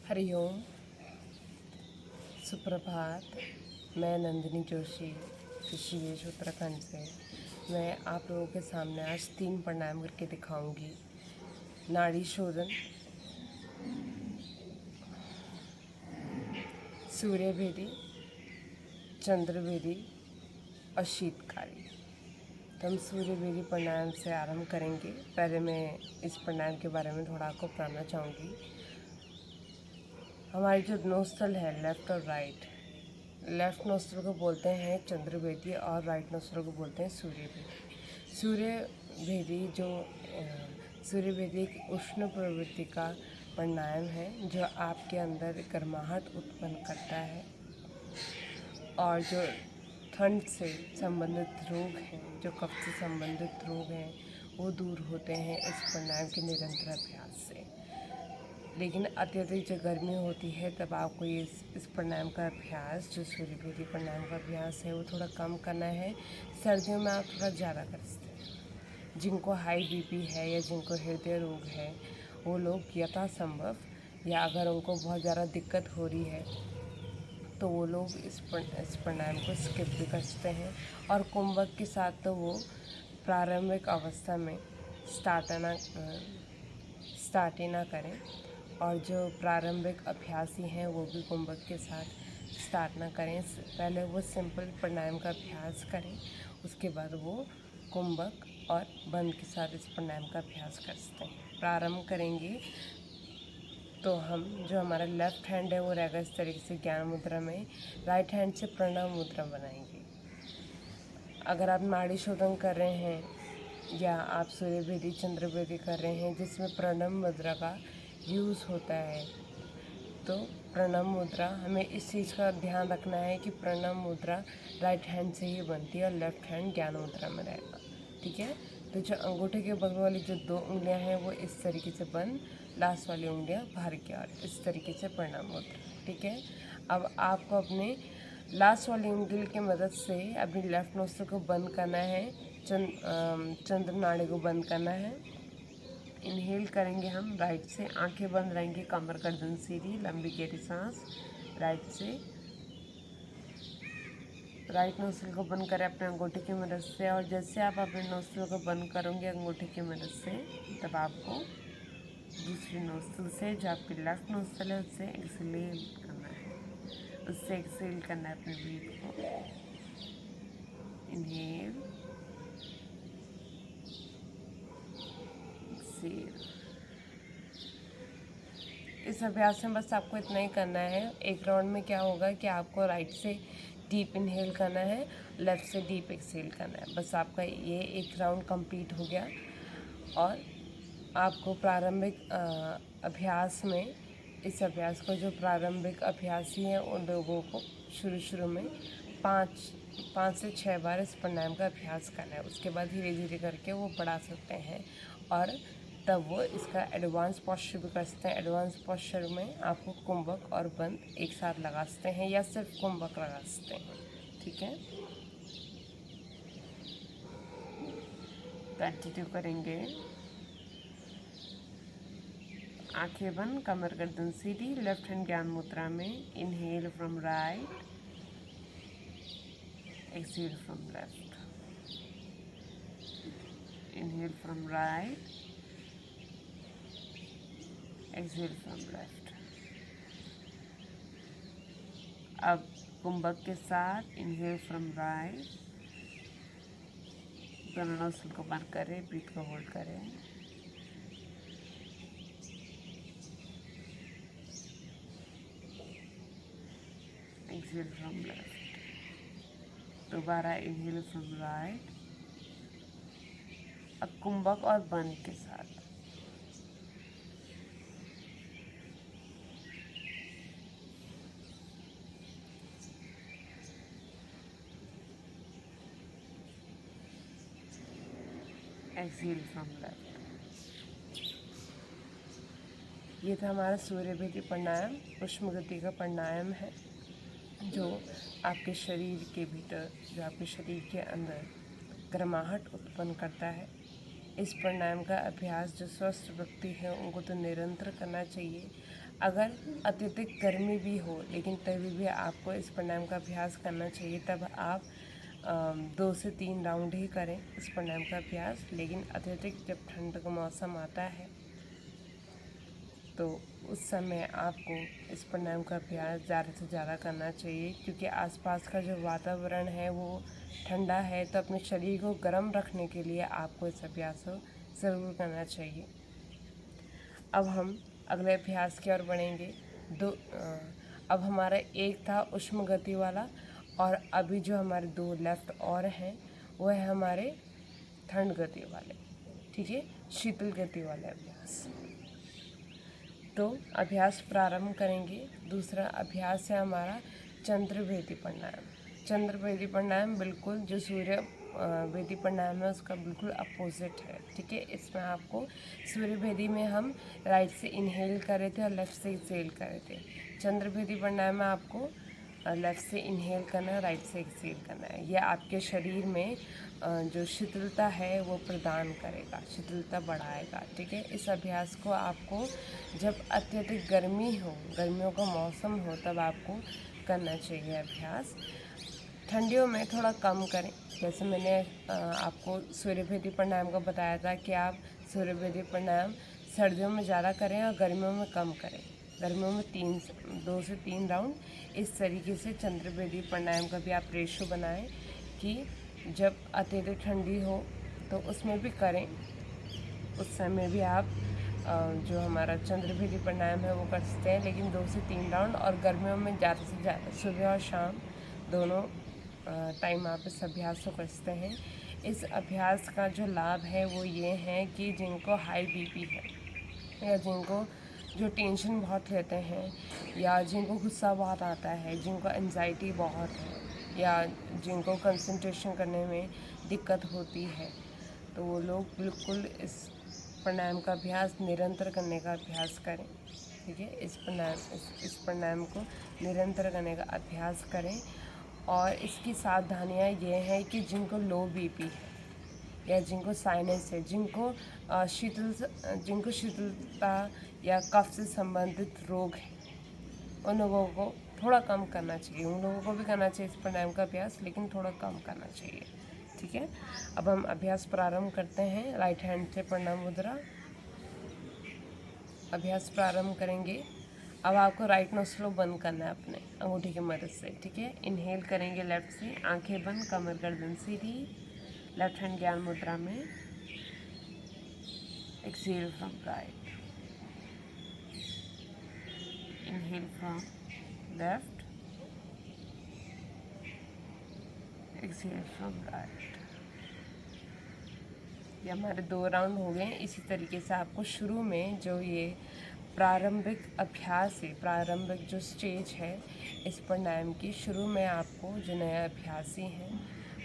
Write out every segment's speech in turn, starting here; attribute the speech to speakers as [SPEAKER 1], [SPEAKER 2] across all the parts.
[SPEAKER 1] हरिओम, सुप्रभात। मैं नंदिनी जोशी ऋषिकेश उत्तराखंड से। मैं आप लोगों के सामने आज 3 प्राणायाम करके दिखाऊंगी। नाड़ी शोधन, सूर्य भेदी, चंद्र भेदी और शीतकारी। तो हम सूर्य भेदी प्राणायाम से आरंभ करेंगे। पहले मैं इस प्राणायाम के बारे में थोड़ा आपको बताना चाहूँगी। हमारी जो नोस्ट्रल है, लेफ़्ट और राइट, लेफ़्ट नोस्ट्रल को बोलते हैं चंद्र भेदी और राइट नोस्ट्रल को बोलते हैं सूर्य भेदी। सूर्य भेदी एक उष्ण प्रवृत्ति का प्राणायाम है जो आपके अंदर गर्माहट उत्पन्न करता है और जो ठंड से संबंधित रोग हैं, जो कफ से संबंधित रोग हैं, वो दूर होते हैं इस प्राणायाम के निरंतर अभ्यास से। लेकिन अत्यधिक जब गर्मी होती है तब आपको इस प्राणायाम का अभ्यास, जो सूर्य भेदी प्राणायाम का अभ्यास है, वो थोड़ा कम करना है। सर्दियों में आप थोड़ा ज़्यादा कर सकते हैं। जिनको हाई बीपी है या जिनको हृदय रोग है, वो लोग यथासंभव, या अगर उनको बहुत ज़्यादा दिक्कत हो रही है तो वो लोग इस प्राणायाम को स्किप भी कर सकते हैं। और कुंभक के साथ तो वो प्रारंभिक अवस्था में स्टार्ट ही ना करें, और जो प्रारंभिक अभ्यासी हैं वो भी कुंभक के साथ स्टार्ट ना करें। पहले वो सिंपल प्राणायाम का अभ्यास करें, उसके बाद वो कुंभक और बंद के साथ इस प्राणायाम का अभ्यास कर सकते हैं। प्रारंभ करेंगे तो हम, जो हमारा लेफ़्ट हैंड है वो रहेगा इस तरीके से ज्ञान मुद्रा में, राइट हैंड से प्रणव मुद्रा बनाएंगे। अगर आप नाड़ी शोधन कर रहे हैं या आप सूर्य भेदी चंद्र भेदी कर रहे हैं जिसमें प्रणव मुद्रा का यूज़ होता है, तो प्रणव मुद्रा, हमें इस चीज़ का ध्यान रखना है कि प्रणव मुद्रा राइट हैंड से ही बनती है और लेफ़्ट हैंड ज्ञान मुद्रा में रहेगा। ठीक है। तो जो अंगूठे के बगल वाली जो 2 उंगलियां हैं वो इस तरीके से बंद, लास्ट वाली उंगलियां बाहर की ओर, इस तरीके से प्रणव मुद्रा। ठीक है। अब आपको अपने लास्ट वाली उंगली की मदद से अपनी लेफ़्ट नोस्ट्रल को बंद करना है, चंद्र नाड़ी को बंद करना है। इनहेल करेंगे हम राइट से, आंखें बंद रहेंगी, कमर गर्दन सीधी, लंबी गहरी सांस राइट से। राइट नोस्ट्रल को बंद करें अपने अंगूठे की मदद से, और जैसे आप अपने नोस्ट्रल को बंद करोगे अंगूठे की मदद से, तब आपको दूसरी नोस्ट्रल से, जो आपकी लेफ़्ट नोस्ट्रल है, उससे एक्सहेल करना है। उससे एक्सहेल करना है अपने ब्रीथ को। Inhale, exhale. इस अभ्यास में बस आपको इतना ही करना है। एक राउंड में क्या होगा कि आपको राइट से डीप इनहेल करना है, लेफ़्ट से डीप एक्सहेल करना है। बस आपका ये एक राउंड कंप्लीट हो गया। और आपको प्रारंभिक अभ्यास में, इस अभ्यास को जो प्रारंभिक अभ्यासी हैं उन लोगों को शुरू में 5 से 6 बार इस प्राणायाम का अभ्यास करना है। उसके बाद धीरे धीरे करके वो बढ़ा सकते हैं और तब वो इसका एडवांस पोस्चर भी कर सकते हैं। एडवांस पोस्चर में आपको कुंभक और बंद एक साथ लगा सकते हैं या सिर्फ कुंभक लगा सकते हैं। ठीक है, कंटिन्यू करेंगे। आंखें बंद, कमर गर्दन सीधी, लेफ्ट हैंड ज्ञान मुद्रा में। Inhale from right, exhale from left. Inhale from right, exhale from left. अब कुंभक के साथ इनहेल फ्रॉम राइट, दोनों नोस्ट्रल को बंद करें, ब्रीथ को होल्ड करें। Exhale from left. दोबारा इनहेल फ्रॉम राइट, अब कुंभक और बंद के साथ। Exhale from left. ये था हमारा सूर्य भेदी प्राणायाम। उष्ण गति का प्राणायाम है जो आपके शरीर के भीतर, जो आपके शरीर के अंदर गर्माहट उत्पन्न करता है इस प्राणायाम का अभ्यास जो स्वस्थ व्यक्ति है उनको तो निरंतर करना चाहिए। अगर अत्यधिक गर्मी भी हो लेकिन तभी भी आपको इस प्राणायाम का अभ्यास करना चाहिए। तब आप 2 से 3 राउंड ही करें इस प्राणायाम का अभ्यास। लेकिन अत्यधिक जब ठंड का मौसम आता है तो उस समय आपको इस प्राणायाम का अभ्यास ज़्यादा से ज़्यादा करना चाहिए, क्योंकि आसपास का जो वातावरण है वो ठंडा है। तो अपने शरीर को गर्म रखने के लिए आपको इस अभ्यास को ज़रूर करना चाहिए। अब हम अगले अभ्यास की ओर बढ़ेंगे। अब हमारा एक था उष्ण गति वाला, और अभी जो हमारे 2 लेफ्ट और हैं वो है हमारे ठंड गति वाले, ठीक है, शीतल गति वाले अभ्यास। तो अभ्यास प्रारंभ करेंगे। दूसरा अभ्यास है हमारा चंद्रभेदी प्राणायाम। चंद्रभेदी प्राणायाम बिल्कुल जो सूर्य भेदी प्राणायाम है उसका बिल्कुल अपोजिट है, ठीक है। इसमें आपको सूर्यभेदी में हम राइट से इनहेल कर रहे थे और लेफ़्ट से एक्सहेल कर रहे थे। चंद्रभेदी प्राणायाम में आपको लेफ़्ट से इनहेल करना है, राइट से एक्सहेल करना है। यह आपके शरीर में जो शीतलता है वो प्रदान करेगा, शीतलता बढ़ाएगा, ठीक है। इस अभ्यास को आपको जब अत्यधिक गर्मी हो, गर्मियों का मौसम हो, तब आपको करना चाहिए अभ्यास। ठंडियों में थोड़ा कम करें। जैसे मैंने आपको सूर्यभेदी प्राणायाम का बताया था कि आप सूर्यभेदी प्राणायाम सर्दियों में ज़्यादा करें और गर्मियों में कम करें। गर्मियों में 2 से 3 राउंड इस तरीके से चंद्रभेदी प्राणायाम का भी आप रेशो बनाएं कि जब अत्यधिक ठंडी हो तो उसमें भी करें, उस समय भी आप जो हमारा चंद्रभेदी प्राणायाम है वो कर सकते हैं, लेकिन 2 से 3 राउंड। और गर्मियों में ज़्यादा से ज़्यादा सुबह और शाम दोनों टाइम आप इस अभ्यास को कर सकते हैं। इस अभ्यास का जो लाभ है वो ये है कि जिनको हाई बीपी है, या जिनको जो टेंशन बहुत लेते हैं, या जिनको गुस्सा बहुत आता है, जिनको एंजाइटी बहुत है, या जिनको कंसंट्रेशन करने में दिक्कत होती है, तो वो लोग बिल्कुल इस प्राणायाम का अभ्यास निरंतर करने का अभ्यास करें, ठीक है। इस प्राणायाम को निरंतर करने का अभ्यास करें। और इसकी सावधानियाँ ये हैं कि जिनको लो बीपी है, या जिनको साइनस है, जिनको शीतलता या कफ से संबंधित रोग है, उन लोगों को थोड़ा कम करना चाहिए। उन लोगों को भी करना चाहिए इस प्राणायाम का अभ्यास, लेकिन थोड़ा कम करना चाहिए, ठीक है। अब हम अभ्यास प्रारंभ करते हैं। राइट हैंड से प्रणाम मुद्रा अभ्यास प्रारंभ करेंगे। अब आपको राइट नोस्ट्रिल बंद करना है अपने अंगूठी की मदद से, ठीक है। इनहेल करेंगे लेफ्ट से, आंखें बंद, कमर गर्दन सीधी, लेफ्ट हैंड ज्ञान मुद्रा में। Exhale from right, inhale from left, exhale from right. ये हमारे 2 राउंड हो गए। इसी तरीके से आपको शुरू में जो ये प्रारंभिक अभ्यास है, प्रारंभिक जो स्टेज है इस प्राणायाम की, शुरू में आपको जो नए अभ्यासी हैं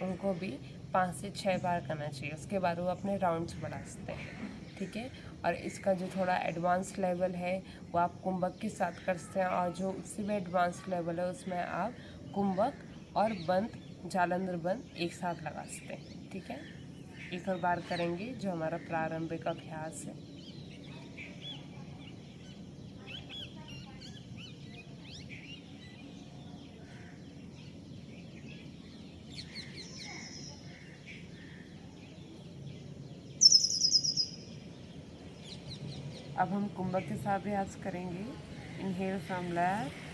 [SPEAKER 1] उनको भी 5 से 6 बार करना चाहिए। उसके बाद वो अपने राउंड्स बढ़ा सकते हैं, ठीक है। और इसका जो थोड़ा एडवांस लेवल है वो आप कुंभक के साथ कर सकते हैं, और जो उससे भी एडवांस लेवल है उसमें आप कुंभक और बंद, जालंधर बंद एक साथ लगा सकते हैं, ठीक है। एक और बार करेंगे जो हमारा प्रारंभिक अभ्यास है। अब हम कुंभक के साथ अभ्यास करेंगे। इनहेल फ्रॉम लेफ्ट,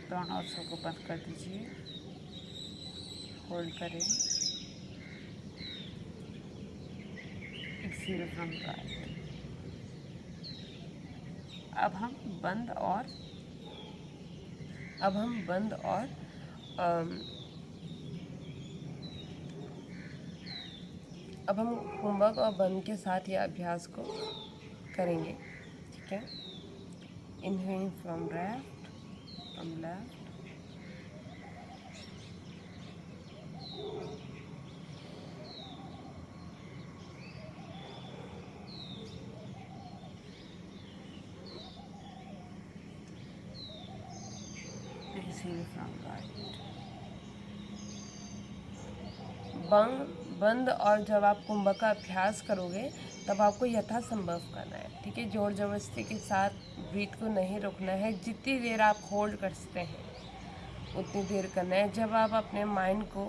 [SPEAKER 1] दोनों नोस्ट्रिल को बंद कर दीजिए, होल्ड करें, एक्सहेल फ्रॉम राइट। अब हम बंद और अब हम कुंभक और बंद के साथ ये अभ्यास को करेंगे, ठीक है। Inhale from left, exhale from right. बंद और जब आप कुंभक का अभ्यास करोगे तब आपको यथासंभव करना है, ठीक है। जोर जबरदस्ती के साथ ब्रीथ को नहीं रोकना है। जितनी देर आप होल्ड कर सकते हैं उतनी देर करना है। जब आप अपने माइंड को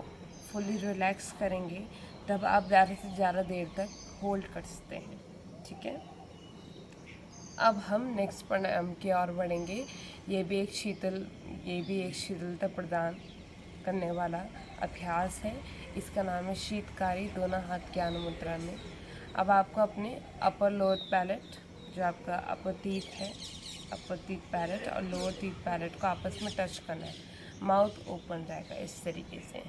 [SPEAKER 1] फुली रिलैक्स करेंगे तब आप ज़्यादा से ज़्यादा देर तक होल्ड कर सकते हैं, ठीक है। अब हम नेक्स्ट प्राणायाम की ओर बढ़ेंगे। ये भी एक शीतलता प्रदान करने वाला अभ्यास है। इसका नाम है शीतकारी दोनों हाथ ज्ञान मुद्रा में। अब आपको अपने अपर लोअर पैलेट, जो आपका अपर टीथ है, अपर टीथ पैलेट और लोअर टीथ पैलेट को आपस में टच करना है। माउथ ओपन रहेगा इस तरीके से।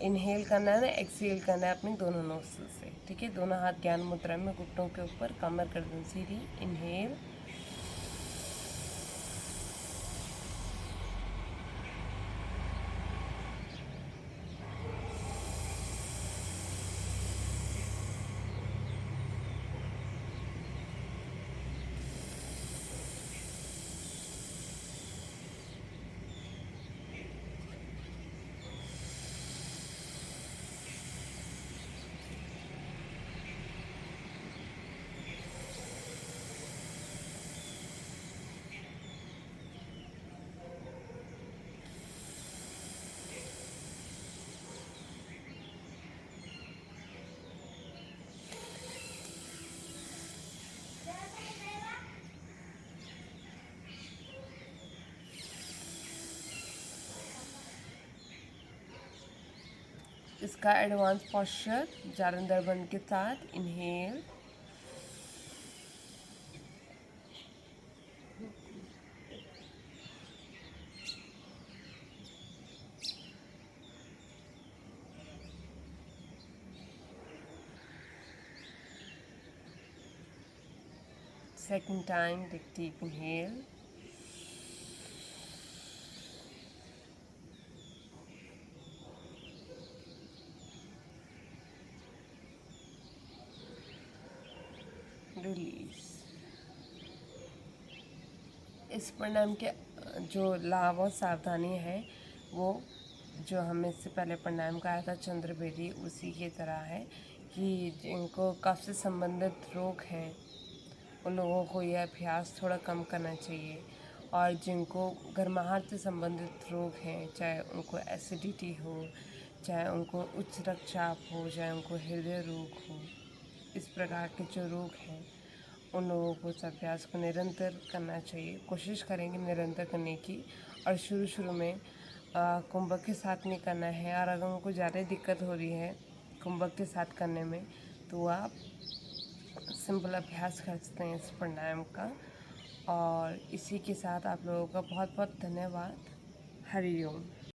[SPEAKER 1] इनहेल करना है ना, एक्सहेल करना है अपनी दोनों नोस्ट्रिल से, ठीक है। दोनों हाथ ज्ञान मुद्रा में, घुटनों के ऊपर, कमर गर्दन सीधी। इनहेल, इसका एडवांस पोस्चर जालंधर बंद के साथ। Inhale, second time, take deep inhale, release. इस प्राणायाम के जो लाभ और सावधानी है वो जो हमें इससे पहले प्राणायाम कराया था चंद्र बेदी, उसी की तरह है कि जिनको कफ से संबंधित रोग हैं उन लोगों को यह अभ्यास थोड़ा कम करना चाहिए। और जिनको गर्माहट से संबंधित रोग हैं, चाहे उनको एसिडिटी हो, चाहे उनको उच्च रक्तचाप हो, चाहे उनको हृदय रोग हो, इस प्रकार के जो रोग हैं उन लोगों को इस अभ्यास को निरंतर करना चाहिए। कोशिश करेंगे निरंतर करने की। और शुरू में कुंभक के साथ नहीं करना है। और अगर उनको ज़्यादा दिक्कत हो रही है कुंभक के साथ करने में तो आप सिंपल अभ्यास कर सकते हैं इस प्राणायाम का। और इसी के साथ आप लोगों का बहुत बहुत धन्यवाद। हरि ओम।